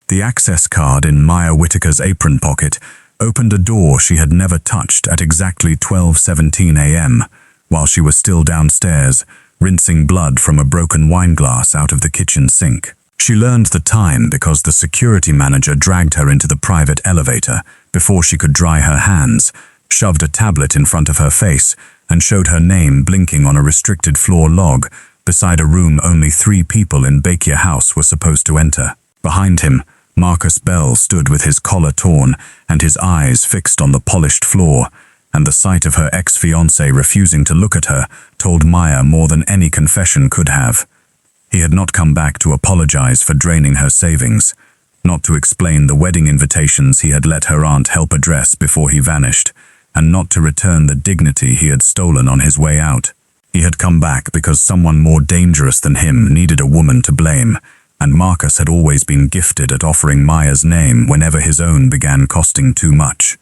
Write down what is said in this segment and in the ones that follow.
The access card in Maya Whitaker's apron pocket opened a door she had never touched at exactly 12:17 a.m., while she was still downstairs, rinsing blood from a broken wine glass out of the kitchen sink. She learned the time because the security manager dragged her into the private elevator before she could dry her hands, shoved a tablet in front of her face, and showed her name blinking on a restricted floor log beside a room only 3 people in Bakia House were supposed to enter. Behind him, Marcus Bell stood with his collar torn and his eyes fixed on the polished floor, and the sight of her ex-fiancé refusing to look at her told Maya more than any confession could have. He had not come back to apologize for draining her savings, not to explain the wedding invitations he had let her aunt help address before he vanished, and not to return the dignity he had stolen on his way out. He had come back because someone more dangerous than him needed a woman to blame, and Marcus had always been gifted at offering Maya's name whenever his own began costing too much.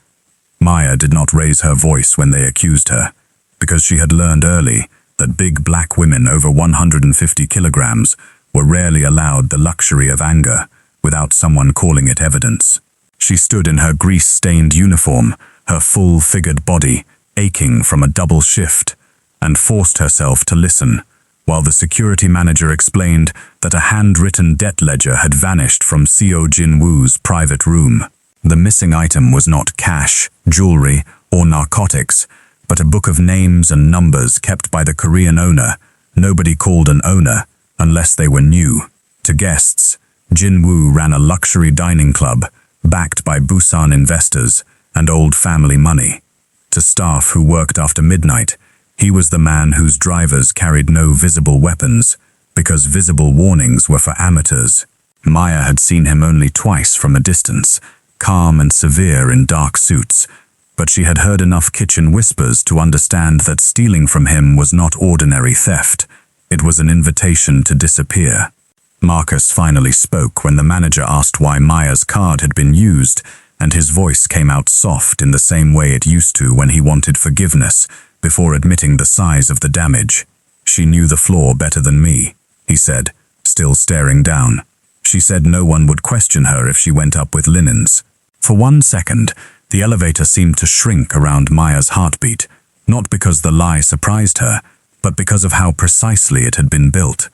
Maya did not raise her voice when they accused her, because she had learned early that big black women over 150 kilograms were rarely allowed the luxury of anger without someone calling it evidence. She stood in her grease-stained uniform, her full-figured body aching from a double shift, and forced herself to listen, while the security manager explained that a handwritten debt ledger had vanished from Seo Jin-woo's private room. The missing item was not cash, jewelry, or narcotics, but a book of names and numbers kept by the Korean owner. Nobody called an owner unless they were new. To guests, Jin-woo ran a luxury dining club, backed by Busan investors and old family money. To staff who worked after midnight, he was the man whose drivers carried no visible weapons, because visible warnings were for amateurs. Maya had seen him only twice from a distance, calm and severe in dark suits, but she had heard enough kitchen whispers to understand that stealing from him was not ordinary theft. It was an invitation to disappear. Marcus finally spoke when the manager asked why Maya's card had been used, and his voice came out soft in the same way it used to when he wanted forgiveness, before admitting the size of the damage. "She knew the floor better than me," he said, still staring down. "She said no one would question her if she went up with linens." For 1 second, the elevator seemed to shrink around Maya's heartbeat, not because the lie surprised her, but because of how precisely it had been built.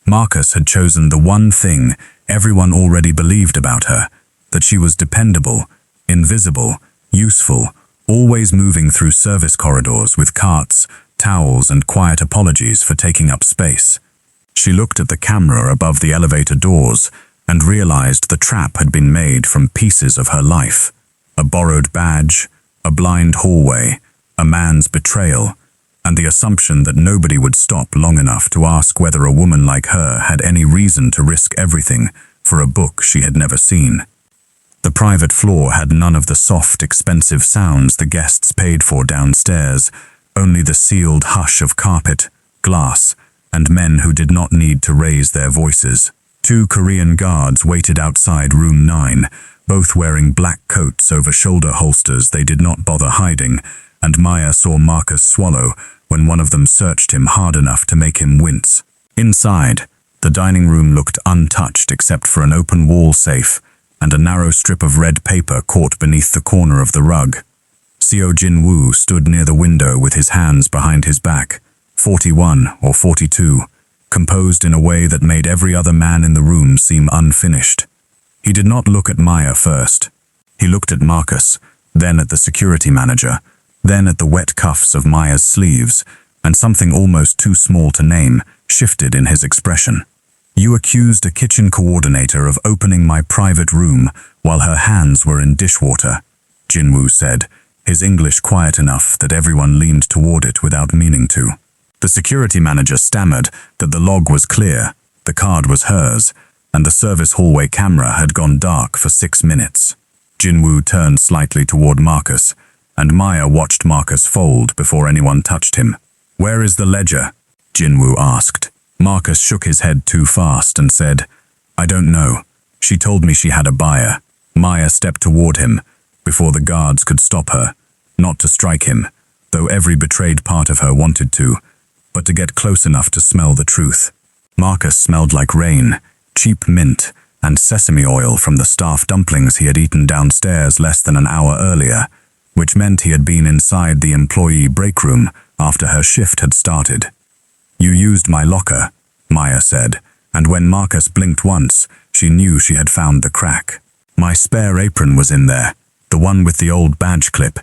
Marcus had chosen the one thing everyone already believed about her, that she was dependable, invisible, useful, always moving through service corridors with carts, towels, and quiet apologies for taking up space. She looked at the camera above the elevator doors and realized the trap had been made from pieces of her life. A borrowed badge, a blind hallway, a man's betrayal, and the assumption that nobody would stop long enough to ask whether a woman like her had any reason to risk everything for a book she had never seen. The private floor had none of the soft, expensive sounds the guests paid for downstairs, only the sealed hush of carpet, glass, and men who did not need to raise their voices. 2 Korean guards waited outside room 9, both wearing black coats over shoulder holsters they did not bother hiding, and Maya saw Marcus swallow when one of them searched him hard enough to make him wince. Inside, the dining room looked untouched except for an open wall safe and a narrow strip of red paper caught beneath the corner of the rug. Seo Jin-woo stood near the window with his hands behind his back, 41 or 42, composed in a way that made every other man in the room seem unfinished. He did not look at Maya first. He looked at Marcus, then at the security manager, then at the wet cuffs of Maya's sleeves, and something almost too small to name shifted in his expression. "You accused a kitchen coordinator of opening my private room while her hands were in dishwater," Jin-woo said, his English quiet enough that everyone leaned toward it without meaning to. The security manager stammered that the log was clear, the card was hers, and the service hallway camera had gone dark for 6 minutes. Jin-woo turned slightly toward Marcus, and Maya watched Marcus fold before anyone touched him. "Where is the ledger?" Jin-woo asked. Marcus shook his head too fast and said, "I don't know. She told me she had a buyer." Maya stepped toward him before the guards could stop her, not to strike him, though every betrayed part of her wanted to, but to get close enough to smell the truth. Marcus smelled like rain, cheap mint, and sesame oil from the staff dumplings he had eaten downstairs less than an hour earlier, which meant he had been inside the employee break room after her shift had started. "You used my locker," Maya said, and when Marcus blinked once, she knew she had found the crack. "My spare apron was in there, the one with the old badge clip.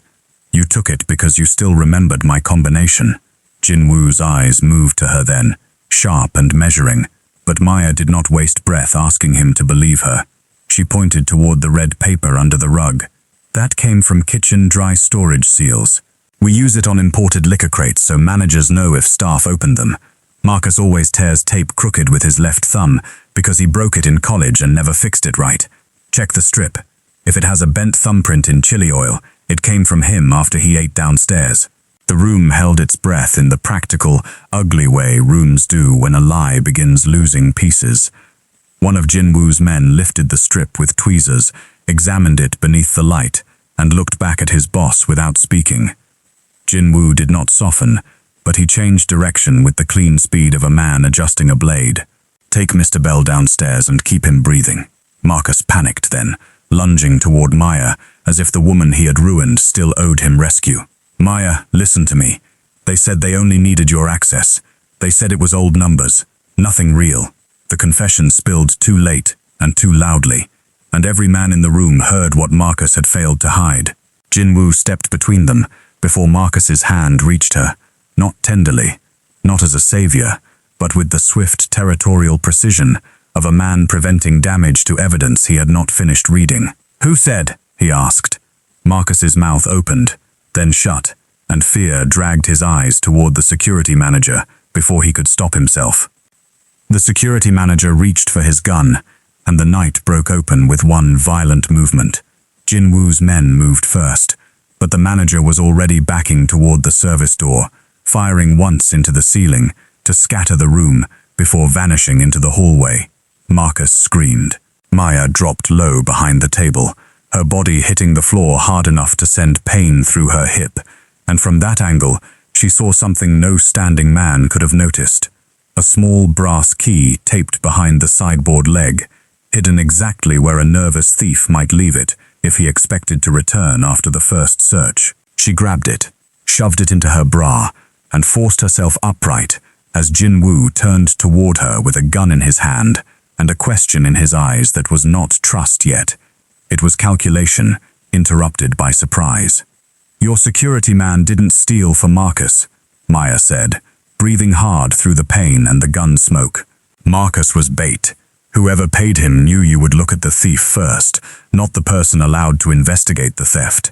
You took it because you still remembered my combination." Jinwoo's eyes moved to her then, sharp and measuring, but Maya did not waste breath asking him to believe her. She pointed toward the red paper under the rug. "That came from kitchen dry storage seals. We use it on imported liquor crates so managers know if staff opened them. Marcus always tears tape crooked with his left thumb because he broke it in college and never fixed it right. Check the strip. If it has a bent thumbprint in chili oil, it came from him after he ate downstairs." The room held its breath in the practical, ugly way rooms do when a lie begins losing pieces. One of Jinwoo's men lifted the strip with tweezers, examined it beneath the light, and looked back at his boss without speaking. Jinwoo did not soften, but he changed direction with the clean speed of a man adjusting a blade. "Take Mr. Bell downstairs and keep him breathing." Marcus panicked then, lunging toward Maya, as if the woman he had ruined still owed him rescue. "Maya, listen to me. They said they only needed your access. They said it was old numbers, nothing real." The confession spilled too late and too loudly, and every man in the room heard what Marcus had failed to hide. Jinwoo stepped between them before Marcus's hand reached her, not tenderly, not as a savior, but with the swift territorial precision of a man preventing damage to evidence he had not finished reading. "Who said?" he asked. Marcus's mouth opened, then shut, and fear dragged his eyes toward the security manager before he could stop himself. The security manager reached for his gun, and the night broke open with one violent movement. Jinwoo's men moved first, but the manager was already backing toward the service door, firing once into the ceiling to scatter the room before vanishing into the hallway. Marcus screamed. Maya dropped low behind the table, her body hitting the floor hard enough to send pain through her hip, and from that angle, she saw something no standing man could have noticed. A small brass key taped behind the sideboard leg, hidden exactly where a nervous thief might leave it if he expected to return after the first search. She grabbed it, shoved it into her bra, and forced herself upright as Jinwoo turned toward her with a gun in his hand and a question in his eyes that was not trust yet. It was calculation, interrupted by surprise. "Your security man didn't steal for Marcus," Maya said, breathing hard through the pain and the gun smoke. "Marcus was bait. Whoever paid him knew you would look at the thief first, not the person allowed to investigate the theft."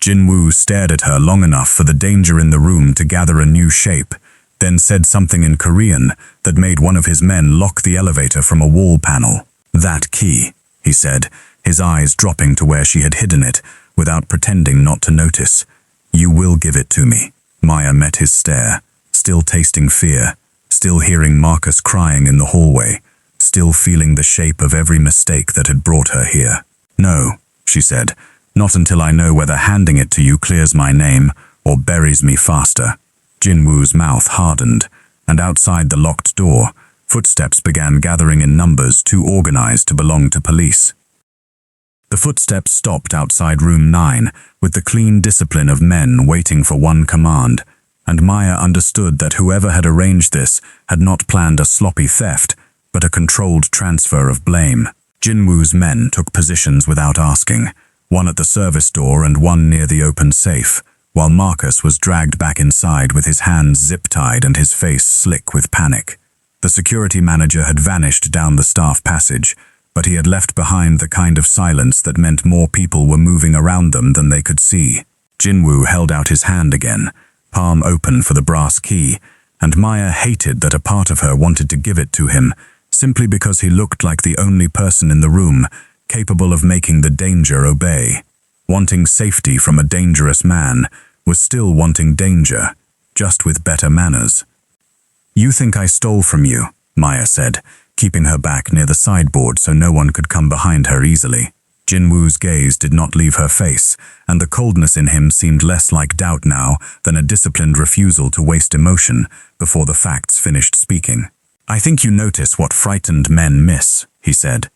Jinwoo stared at her long enough for the danger in the room to gather a new shape, then said something in Korean that made one of his men lock the elevator from a wall panel. "That key," he said, his eyes dropping to where she had hidden it, without pretending not to notice. "You will give it to me." Maya met his stare, still tasting fear, still hearing Marcus crying in the hallway, still feeling the shape of every mistake that had brought her here. "No," she said, "not until I know whether handing it to you clears my name or buries me faster." Jinwoo's mouth hardened, and outside the locked door, footsteps began gathering in numbers too organized to belong to police. The footsteps stopped outside room 9, with the clean discipline of men waiting for one command, and Maya understood that whoever had arranged this had not planned a sloppy theft, but a controlled transfer of blame. Jinwoo's men took positions without asking, one at the service door and one near the open safe, while Marcus was dragged back inside with his hands zip-tied and his face slick with panic. The security manager had vanished down the staff passage, but he had left behind the kind of silence that meant more people were moving around them than they could see. Jinwoo held out his hand again, palm open for the brass key, and Maya hated that a part of her wanted to give it to him, simply because he looked like the only person in the room capable of making the danger obey. Wanting safety from a dangerous man was still wanting danger, just with better manners. "You think I stole from you," Maya said, keeping her back near the sideboard so no one could come behind her easily. Jinwoo's gaze did not leave her face, and the coldness in him seemed less like doubt now than a disciplined refusal to waste emotion before the facts finished speaking. "I think you notice what frightened men miss," he said.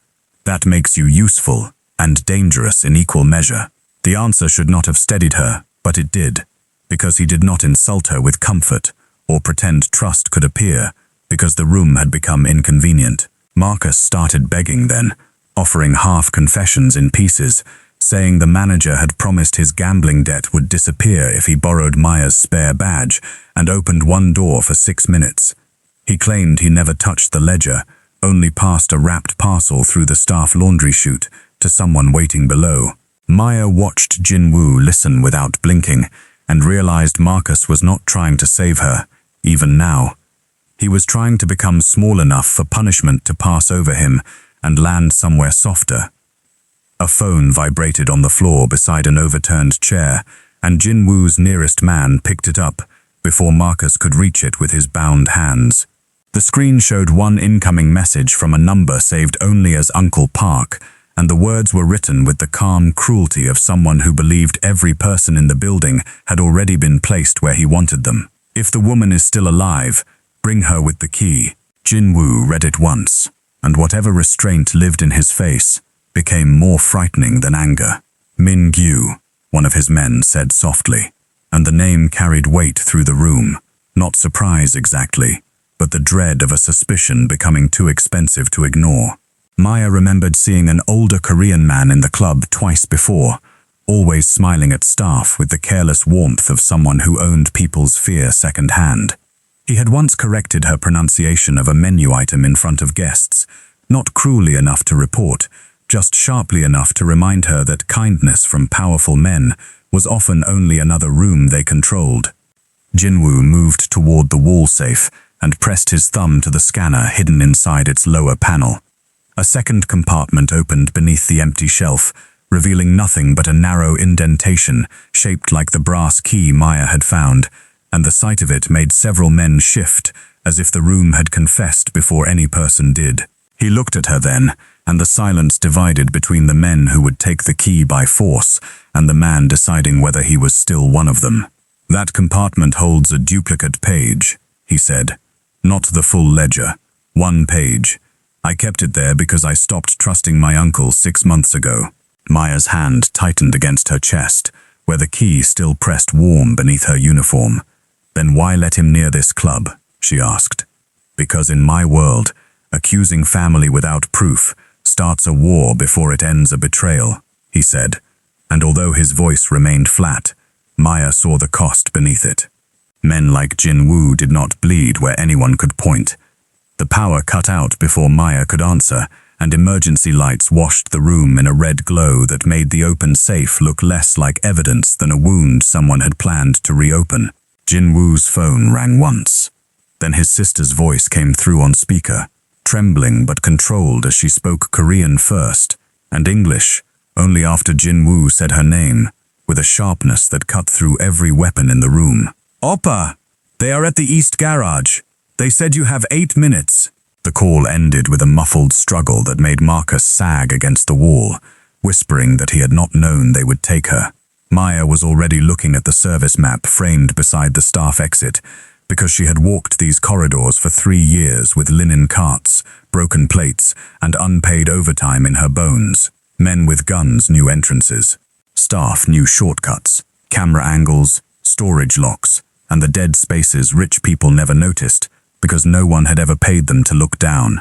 That makes you useful and dangerous in equal measure. The answer should not have steadied her, but it did, because he did not insult her with comfort or pretend trust could appear, because the room had become inconvenient. Marcus started begging then, offering half confessions in pieces, saying the manager had promised his gambling debt would disappear if he borrowed Maya's spare badge and opened one door for 6 minutes. He claimed he never touched the ledger, only passed a wrapped parcel through the staff laundry chute to someone waiting below. Maya watched Jin-woo listen without blinking and realized Marcus was not trying to save her, even now. He was trying to become small enough for punishment to pass over him and land somewhere softer. A phone vibrated on the floor beside an overturned chair, and Jin-woo's nearest man picked it up before Marcus could reach it with his bound hands. The screen showed one incoming message from a number saved only as Uncle Park, and the words were written with the calm cruelty of someone who believed every person in the building had already been placed where he wanted them. If the woman is still alive, bring her with the key. Jin-woo read it once, and whatever restraint lived in his face became more frightening than anger. Min-gyu, one of his men said softly, and the name carried weight through the room. Not surprise exactly, but the dread of a suspicion becoming too expensive to ignore. Maya remembered seeing an older Korean man in the club twice before, always smiling at staff with the careless warmth of someone who owned people's fear second-hand. He had once corrected her pronunciation of a menu item in front of guests, not cruelly enough to report, just sharply enough to remind her that kindness from powerful men was often only another room they controlled. Jin-woo moved toward the wall safe and pressed his thumb to the scanner hidden inside its lower panel. A second compartment opened beneath the empty shelf, revealing nothing but a narrow indentation shaped like the brass key Maya had found, and the sight of it made several men shift, as if the room had confessed before any person did. He looked at her then, and the silence divided between the men who would take the key by force and the man deciding whether he was still one of them. "That compartment holds a duplicate page," he said. "Not the full ledger. One page. I kept it there because I stopped trusting my uncle 6 months ago." Maya's hand tightened against her chest, where the key still pressed warm beneath her uniform. "Then why let him near this club?" she asked. "Because in my world, accusing family without proof starts a war before it ends a betrayal," he said, and although his voice remained flat, Maya saw the cost beneath it. Men like Jin-woo did not bleed where anyone could point. The power cut out before Maya could answer, and emergency lights washed the room in a red glow that made the open safe look less like evidence than a wound someone had planned to reopen. Jin-woo's phone rang once. Then his sister's voice came through on speaker, trembling but controlled as she spoke Korean first, and English, only after Jin-woo said her name, with a sharpness that cut through every weapon in the room. "Oppa! They are at the East Garage. They said you have 8 minutes." The call ended with a muffled struggle that made Marcus sag against the wall, whispering that he had not known they would take her. Maya was already looking at the service map framed beside the staff exit, because she had walked these corridors for 3 years with linen carts, broken plates, and unpaid overtime in her bones. Men with guns knew entrances. Staff knew shortcuts, camera angles, storage locks, and the dead spaces rich people never noticed, because no one had ever paid them to look down.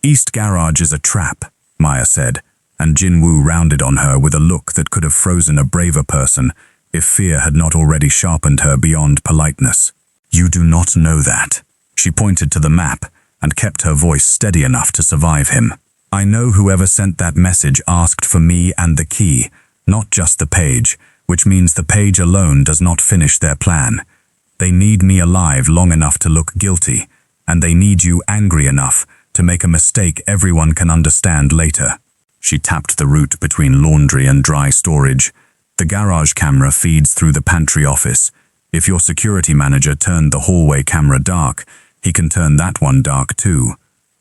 "East Garage is a trap," Maya said, and Jin-woo rounded on her with a look that could have frozen a braver person if fear had not already sharpened her beyond politeness. "You do not know that." She pointed to the map and kept her voice steady enough to survive him. "I know whoever sent that message asked for me and the key, not just the page, which means the page alone does not finish their plan. They need me alive long enough to look guilty, and they need you angry enough to make a mistake everyone can understand later." She tapped the route between laundry and dry storage. "The garage camera feeds through the pantry office. If your security manager turned the hallway camera dark, he can turn that one dark too.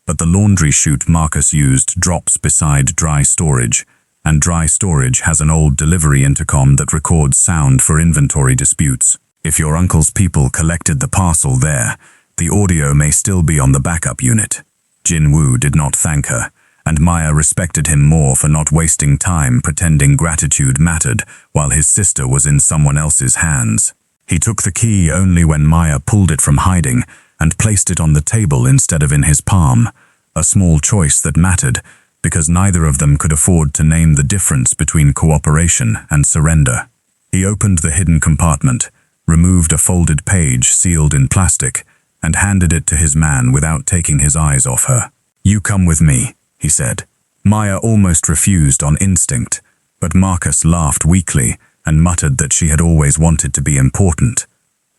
But the laundry chute Marcus used drops beside dry storage, and dry storage has an old delivery intercom that records sound for inventory disputes. If your uncle's people collected the parcel there, the audio may still be on the backup unit." Jin-woo did not thank her, and Maya respected him more for not wasting time pretending gratitude mattered while his sister was in someone else's hands. He took the key only when Maya pulled it from hiding and placed it on the table instead of in his palm, a small choice that mattered because neither of them could afford to name the difference between cooperation and surrender. He opened the hidden compartment, removed a folded page sealed in plastic, and handed it to his man without taking his eyes off her. "You come with me," he said. Maya almost refused on instinct, but Marcus laughed weakly and muttered that she had always wanted to be important.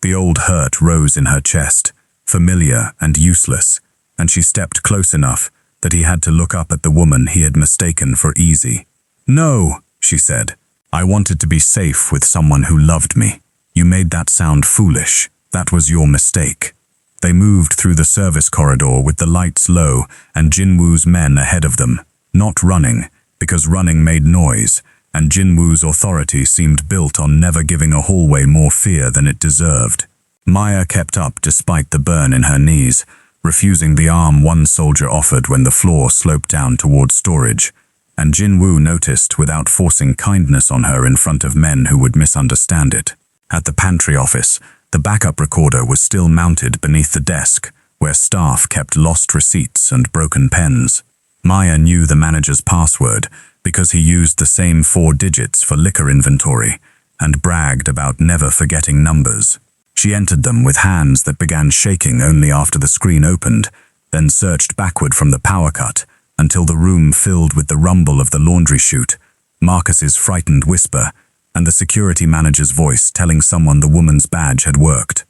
The old hurt rose in her chest, familiar and useless, and she stepped close enough that he had to look up at the woman he had mistaken for easy. "No," she said. "I wanted to be safe with someone who loved me. You made that sound foolish. That was your mistake." They moved through the service corridor with the lights low and Jinwoo's men ahead of them, not running, because running made noise, and Jinwoo's authority seemed built on never giving a hallway more fear than it deserved. Maya kept up despite the burn in her knees, refusing the arm one soldier offered when the floor sloped down towards storage, and Jinwoo noticed without forcing kindness on her in front of men who would misunderstand it. At the pantry office, the backup recorder was still mounted beneath the desk, where staff kept lost receipts and broken pens. Maya knew the manager's password because he used the same 4 digits for liquor inventory and bragged about never forgetting numbers. She entered them with hands that began shaking only after the screen opened, then searched backward from the power cut until the room filled with the rumble of the laundry chute, Marcus's frightened whisper, and the security manager's voice telling someone the woman's badge had worked.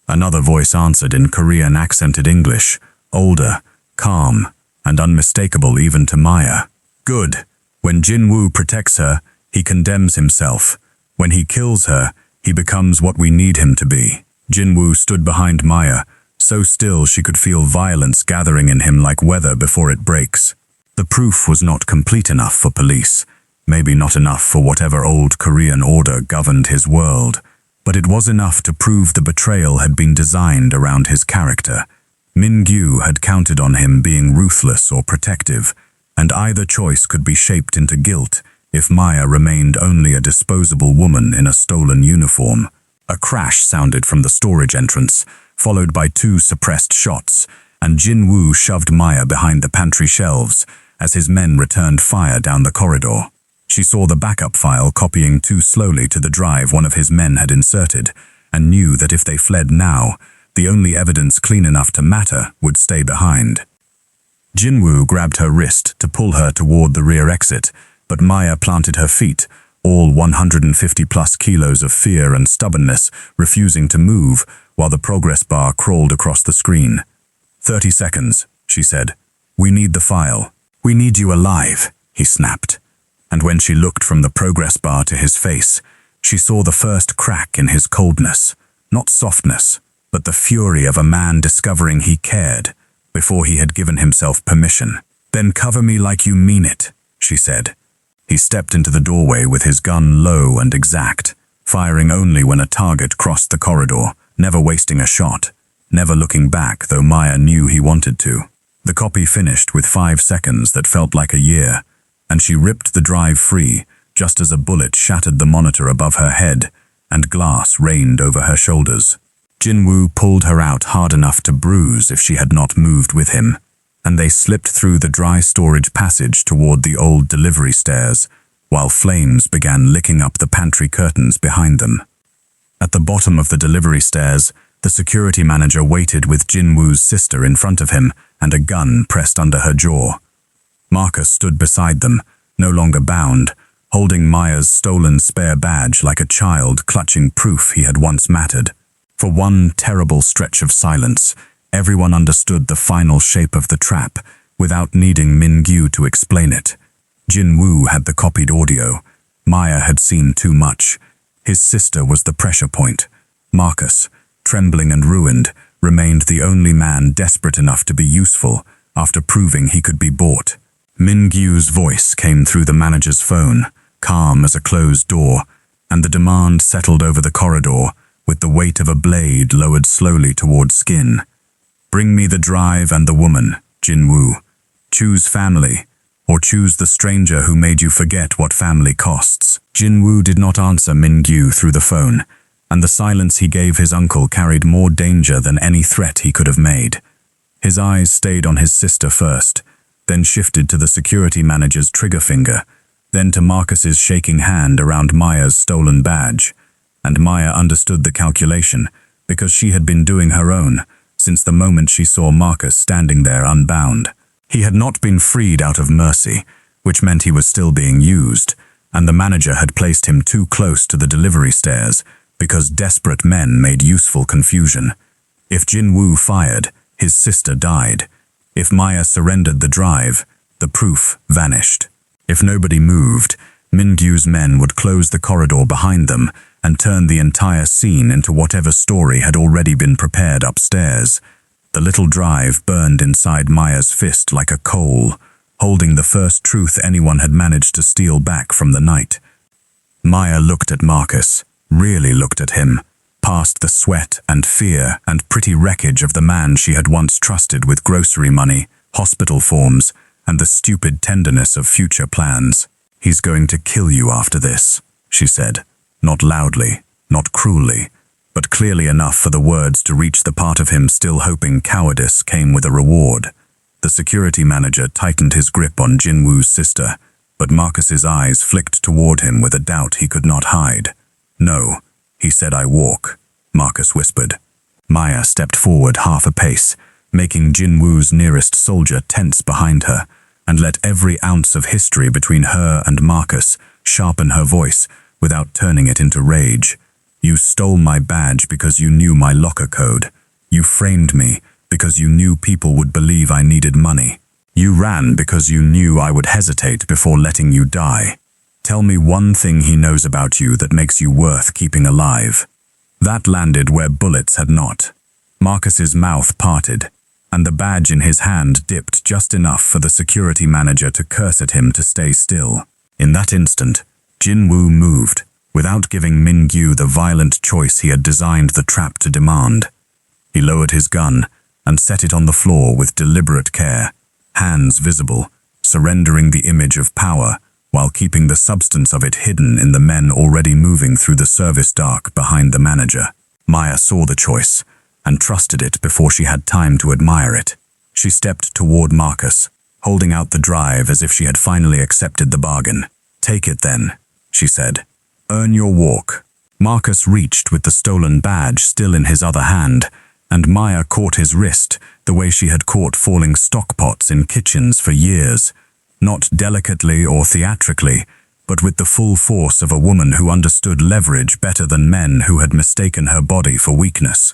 Another voice answered in Korean accented English, older, calm, and unmistakable even to Maya. "Good. When Jinwoo protects her, he condemns himself. When he kills her, he becomes what we need him to be." Jinwoo stood behind Maya, so still she could feel violence gathering in him like weather before it breaks. The proof was not complete enough for police. Maybe not enough for whatever old Korean order governed his world, but it was enough to prove the betrayal had been designed around his character. Min-gyu had counted on him being ruthless or protective, and either choice could be shaped into guilt if Maya remained only a disposable woman in a stolen uniform. A crash sounded from the storage entrance, followed by 2 suppressed shots, and Jinwoo shoved Maya behind the pantry shelves as his men returned fire down the corridor. She saw the backup file copying too slowly to the drive one of his men had inserted, and knew that if they fled now, the only evidence clean enough to matter would stay behind. Jinwoo grabbed her wrist to pull her toward the rear exit, but Maya planted her feet, all 150+ kilos of fear and stubbornness, refusing to move while the progress bar crawled across the screen. 30 seconds, she said. "We need the file. We need you alive," he snapped. And when she looked from the progress bar to his face, she saw the first crack in his coldness, not softness, but the fury of a man discovering he cared before he had given himself permission. "Then cover me like you mean it," she said. He stepped into the doorway with his gun low and exact, firing only when a target crossed the corridor, never wasting a shot, never looking back, though Maya knew he wanted to. The copy finished with 5 seconds that felt like a year, and she ripped the drive free just as a bullet shattered the monitor above her head and glass rained over her shoulders. Jinwoo pulled her out hard enough to bruise if she had not moved with him, and they slipped through the dry storage passage toward the old delivery stairs, while flames began licking up the pantry curtains behind them. At the bottom of the delivery stairs, the security manager waited with Jinwoo's sister in front of him and a gun pressed under her jaw. Marcus stood beside them, no longer bound, holding Maya's stolen spare badge like a child clutching proof he had once mattered. For one terrible stretch of silence, everyone understood the final shape of the trap without needing Min-gyu to explain it. Jinwoo had the copied audio. Maya had seen too much. His sister was the pressure point. Marcus, trembling and ruined, remained the only man desperate enough to be useful after proving he could be bought. Min-gyu's voice came through the manager's phone, calm as a closed door, and the demand settled over the corridor with the weight of a blade lowered slowly toward skin. "Bring me the drive and the woman, Jinwoo. Choose family, or choose the stranger who made you forget what family costs? Jin-woo did not answer Min-gyu through the phone, and the silence he gave his uncle carried more danger than any threat he could have made. His eyes stayed on his sister first, then shifted to the security manager's trigger finger, then to Marcus's shaking hand around Maya's stolen badge. And Maya understood the calculation, because she had been doing her own since the moment she saw Marcus standing there unbound. He had not been freed out of mercy, which meant he was still being used, and the manager had placed him too close to the delivery stairs because desperate men made useful confusion. If Jin-woo fired, his sister died. If Maya surrendered the drive, the proof vanished. If nobody moved, Min-gyu's men would close the corridor behind them and turn the entire scene into whatever story had already been prepared upstairs. The little drive burned inside Maya's fist like a coal, holding the first truth anyone had managed to steal back from the night. Maya looked at Marcus, really looked at him, past the sweat and fear and pretty wreckage of the man she had once trusted with grocery money, hospital forms, and the stupid tenderness of future plans. "He's going to kill you after this," she said, not loudly, not cruelly, but clearly enough for the words to reach the part of him still hoping cowardice came with a reward. The security manager tightened his grip on Jin-woo's sister, but Marcus's eyes flicked toward him with a doubt he could not hide. "No, he said I walk," Marcus whispered. Maya stepped forward half a pace, making Jin-woo's nearest soldier tense behind her, and let every ounce of history between her and Marcus sharpen her voice without turning it into rage. "You stole my badge because you knew my locker code. You framed me because you knew people would believe I needed money. You ran because you knew I would hesitate before letting you die. Tell me one thing he knows about you that makes you worth keeping alive." That landed where bullets had not. Marcus's mouth parted, and the badge in his hand dipped just enough for the security manager to curse at him to stay still. In that instant, Jin-woo moved, without giving Min-gyu the violent choice he had designed the trap to demand. He lowered his gun and set it on the floor with deliberate care, hands visible, surrendering the image of power while keeping the substance of it hidden in the men already moving through the service dark behind the manager. Maya saw the choice and trusted it before she had time to admire it. She stepped toward Marcus, holding out the drive as if she had finally accepted the bargain. "Take it then," she said. "Earn your walk." Marcus reached with the stolen badge still in his other hand, and Maya caught his wrist the way she had caught falling stockpots in kitchens for years, not delicately or theatrically, but with the full force of a woman who understood leverage better than men who had mistaken her body for weakness.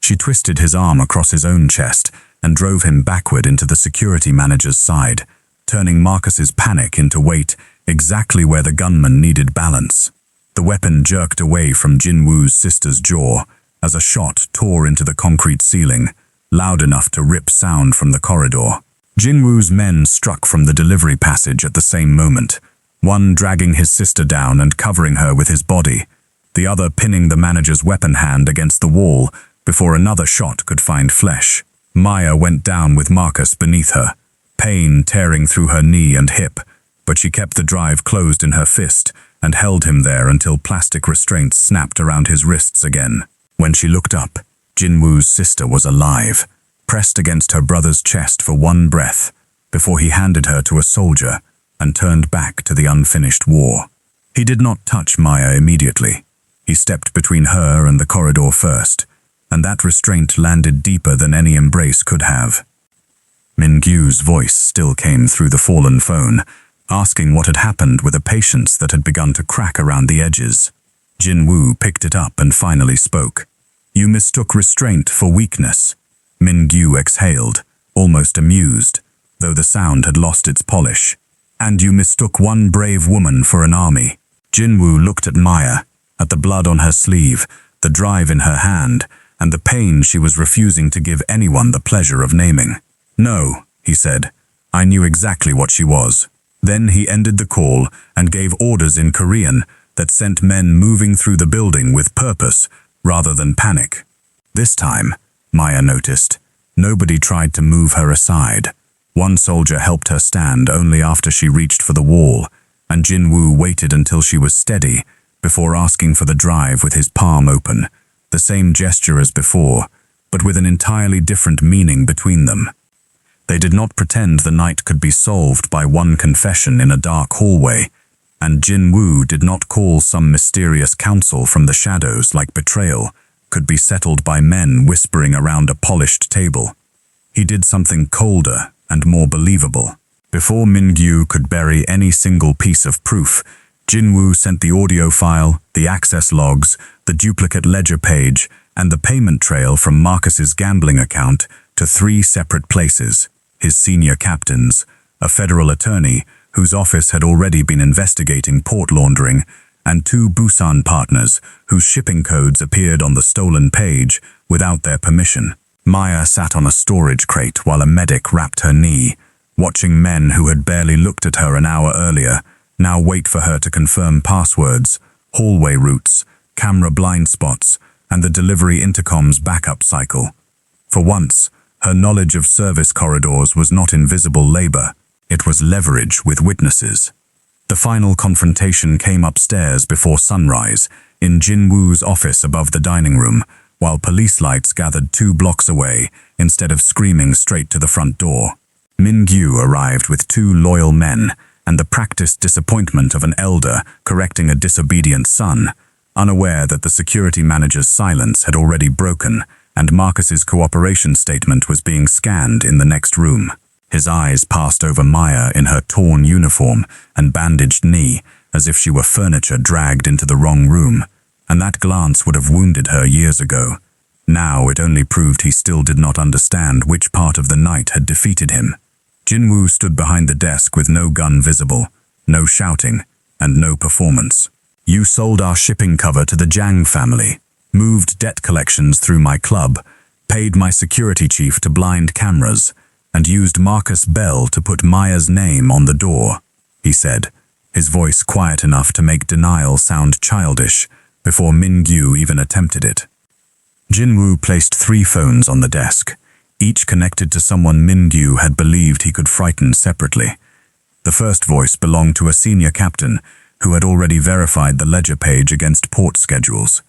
She twisted his arm across his own chest and drove him backward into the security manager's side, turning Marcus's panic into weight exactly where the gunman needed balance. The weapon jerked away from Jin-woo's sister's jaw as a shot tore into the concrete ceiling, loud enough to rip sound from the corridor. Jin-woo's men struck from the delivery passage at the same moment, one dragging his sister down and covering her with his body, the other pinning the manager's weapon hand against the wall before another shot could find flesh. Maya went down with Marcus beneath her, pain tearing through her knee and hip, but she kept the drive closed in her fist and held him there until plastic restraints snapped around his wrists again. When she looked up, Jin-woo's sister was alive, pressed against her brother's chest for one breath, before he handed her to a soldier and turned back to the unfinished war. He did not touch Maya immediately. He stepped between her and the corridor first, and that restraint landed deeper than any embrace could have. Min-gyu's voice still came through the fallen phone, asking what had happened with a patience that had begun to crack around the edges. Jin-woo picked it up and finally spoke. "You mistook restraint for weakness." Min-gyu exhaled, almost amused, though the sound had lost its polish. "And you mistook one brave woman for an army." Jin-woo looked at Maya, at the blood on her sleeve, the drive in her hand, and the pain she was refusing to give anyone the pleasure of naming. "No," he said. "I knew exactly what she was." Then he ended the call and gave orders in Korean that sent men moving through the building with purpose rather than panic. This time, Maya noticed, nobody tried to move her aside. One soldier helped her stand only after she reached for the wall, and Jin-woo waited until she was steady before asking for the drive with his palm open, the same gesture as before, but with an entirely different meaning between them. They did not pretend the night could be solved by one confession in a dark hallway, and Jin-woo did not call some mysterious counsel from the shadows like betrayal could be settled by men whispering around a polished table. He did something colder and more believable. Before Min-gyu could bury any single piece of proof, Jin-woo sent the audio file, the access logs, the duplicate ledger page, and the payment trail from Marcus's gambling account to 3 separate places: his senior captains, a federal attorney whose office had already been investigating port laundering, and 2 Busan partners whose shipping codes appeared on the stolen page without their permission. Maya sat on a storage crate while a medic wrapped her knee, watching men who had barely looked at her an hour earlier now wait for her to confirm passwords, hallway routes, camera blind spots, and the delivery intercom's backup cycle. For once, her knowledge of service corridors was not invisible labor, it was leverage with witnesses. The final confrontation came upstairs before sunrise, in Jin-woo's office above the dining room, while police lights gathered 2 blocks away instead of screaming straight to the front door. Min-gyu arrived with 2 loyal men and the practiced disappointment of an elder correcting a disobedient son, unaware that the security manager's silence had already broken and Marcus's cooperation statement was being scanned in the next room. His eyes passed over Maya in her torn uniform and bandaged knee, as if she were furniture dragged into the wrong room, and that glance would have wounded her years ago. Now it only proved he still did not understand which part of the night had defeated him. Jin-woo stood behind the desk with no gun visible, no shouting, and no performance. "You sold our shipping cover to the Jang family, moved debt collections through my club, paid my security chief to blind cameras, and used Marcus Bell to put Maya's name on the door," he said, his voice quiet enough to make denial sound childish before Min-gyu even attempted it. Jin-woo placed 3 phones on the desk, each connected to someone Min-gyu had believed he could frighten separately. The first voice belonged to a senior captain who had already verified the ledger page against port schedules.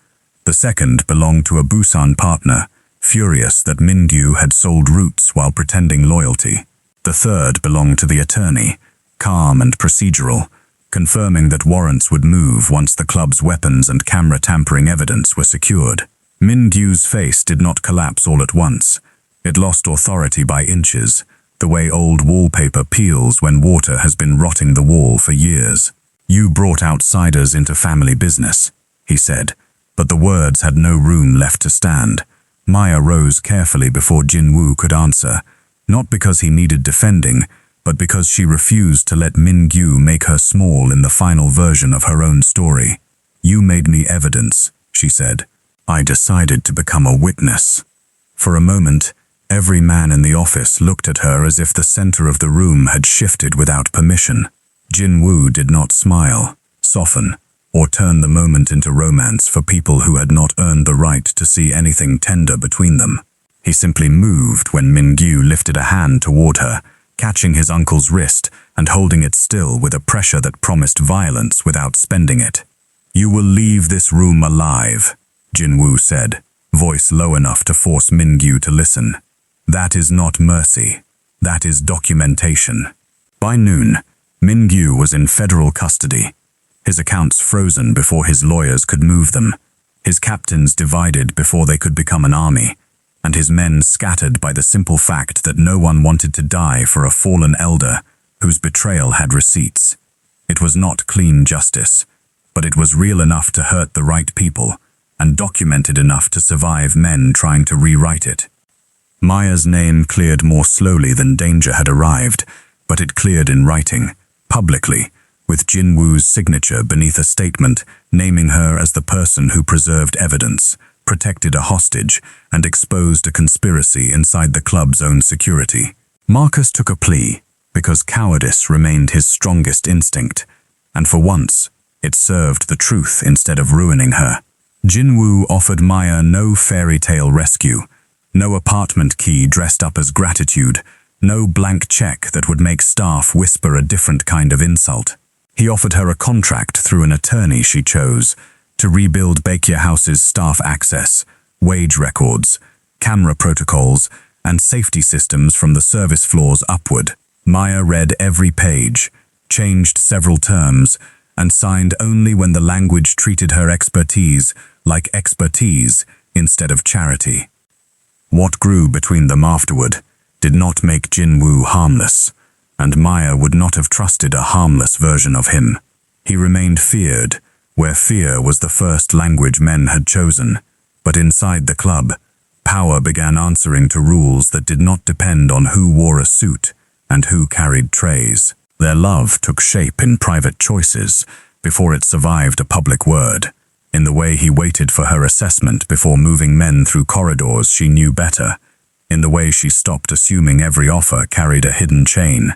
The second belonged to a Busan partner, furious that Min-gyu had sold routes while pretending loyalty. The third belonged to the attorney, calm and procedural, confirming that warrants would move once the club's weapons and camera tampering evidence were secured. Min-gyu's face did not collapse all at once. It lost authority by inches, the way old wallpaper peels when water has been rotting the wall for years. "You brought outsiders into family business," he said, but the words had no room left to stand. Maya rose carefully before Jin-woo could answer, not because he needed defending, but because she refused to let Min-gyu make her small in the final version of her own story. "You made me evidence," she said. "I decided to become a witness." For a moment, every man in the office looked at her as if the center of the room had shifted without permission. Jin-woo did not smile, soften, or turn the moment into romance for people who had not earned the right to see anything tender between them. He simply moved when Min-gyu lifted a hand toward her, catching his uncle's wrist and holding it still with a pressure that promised violence without spending it. "You will leave this room alive," Jin-woo said, voice low enough to force Min-gyu to listen. "That is not mercy. That is documentation." By noon, Min-gyu was in federal custody, his accounts frozen before his lawyers could move them, his captains divided before they could become an army, and his men scattered by the simple fact that no one wanted to die for a fallen elder whose betrayal had receipts. It was not clean justice, but it was real enough to hurt the right people, and documented enough to survive men trying to rewrite it. Maya's name cleared more slowly than danger had arrived, but it cleared in writing, publicly, with Jin-woo's signature beneath a statement naming her as the person who preserved evidence, protected a hostage, and exposed a conspiracy inside the club's own security. Marcus took a plea, because cowardice remained his strongest instinct, and for once, it served the truth instead of ruining her. Jin-woo offered Maya no fairy tale rescue, no apartment key dressed up as gratitude, No blank check that would make staff whisper a different kind of insult. He offered her a contract through an attorney she chose to rebuild Baekje House's staff access, wage records, camera protocols, and safety systems from the service floors upward. Maya read every page, changed several terms, and signed only when the language treated her expertise like expertise instead of charity. What grew between them afterward did not make Jin-woo harmless, and Maya would not have trusted a harmless version of him. He remained feared, where fear was the first language men had chosen. But inside the club, power began answering to rules that did not depend on who wore a suit and who carried trays. Their love took shape in private choices before it survived a public word. In the way he waited for her assessment before moving men through corridors she knew better, in the way she stopped assuming every offer carried a hidden chain,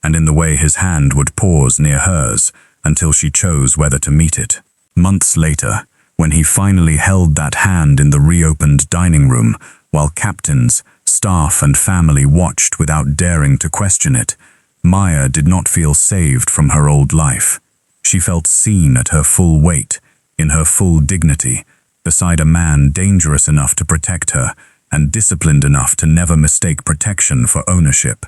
and in the way his hand would pause near hers until she chose whether to meet it. Months later, when he finally held that hand in the reopened dining room while captains, staff and family watched without daring to question it, Maya did not feel saved from her old life. She felt seen at her full weight, in her full dignity, beside a man dangerous enough to protect her and disciplined enough to never mistake protection for ownership.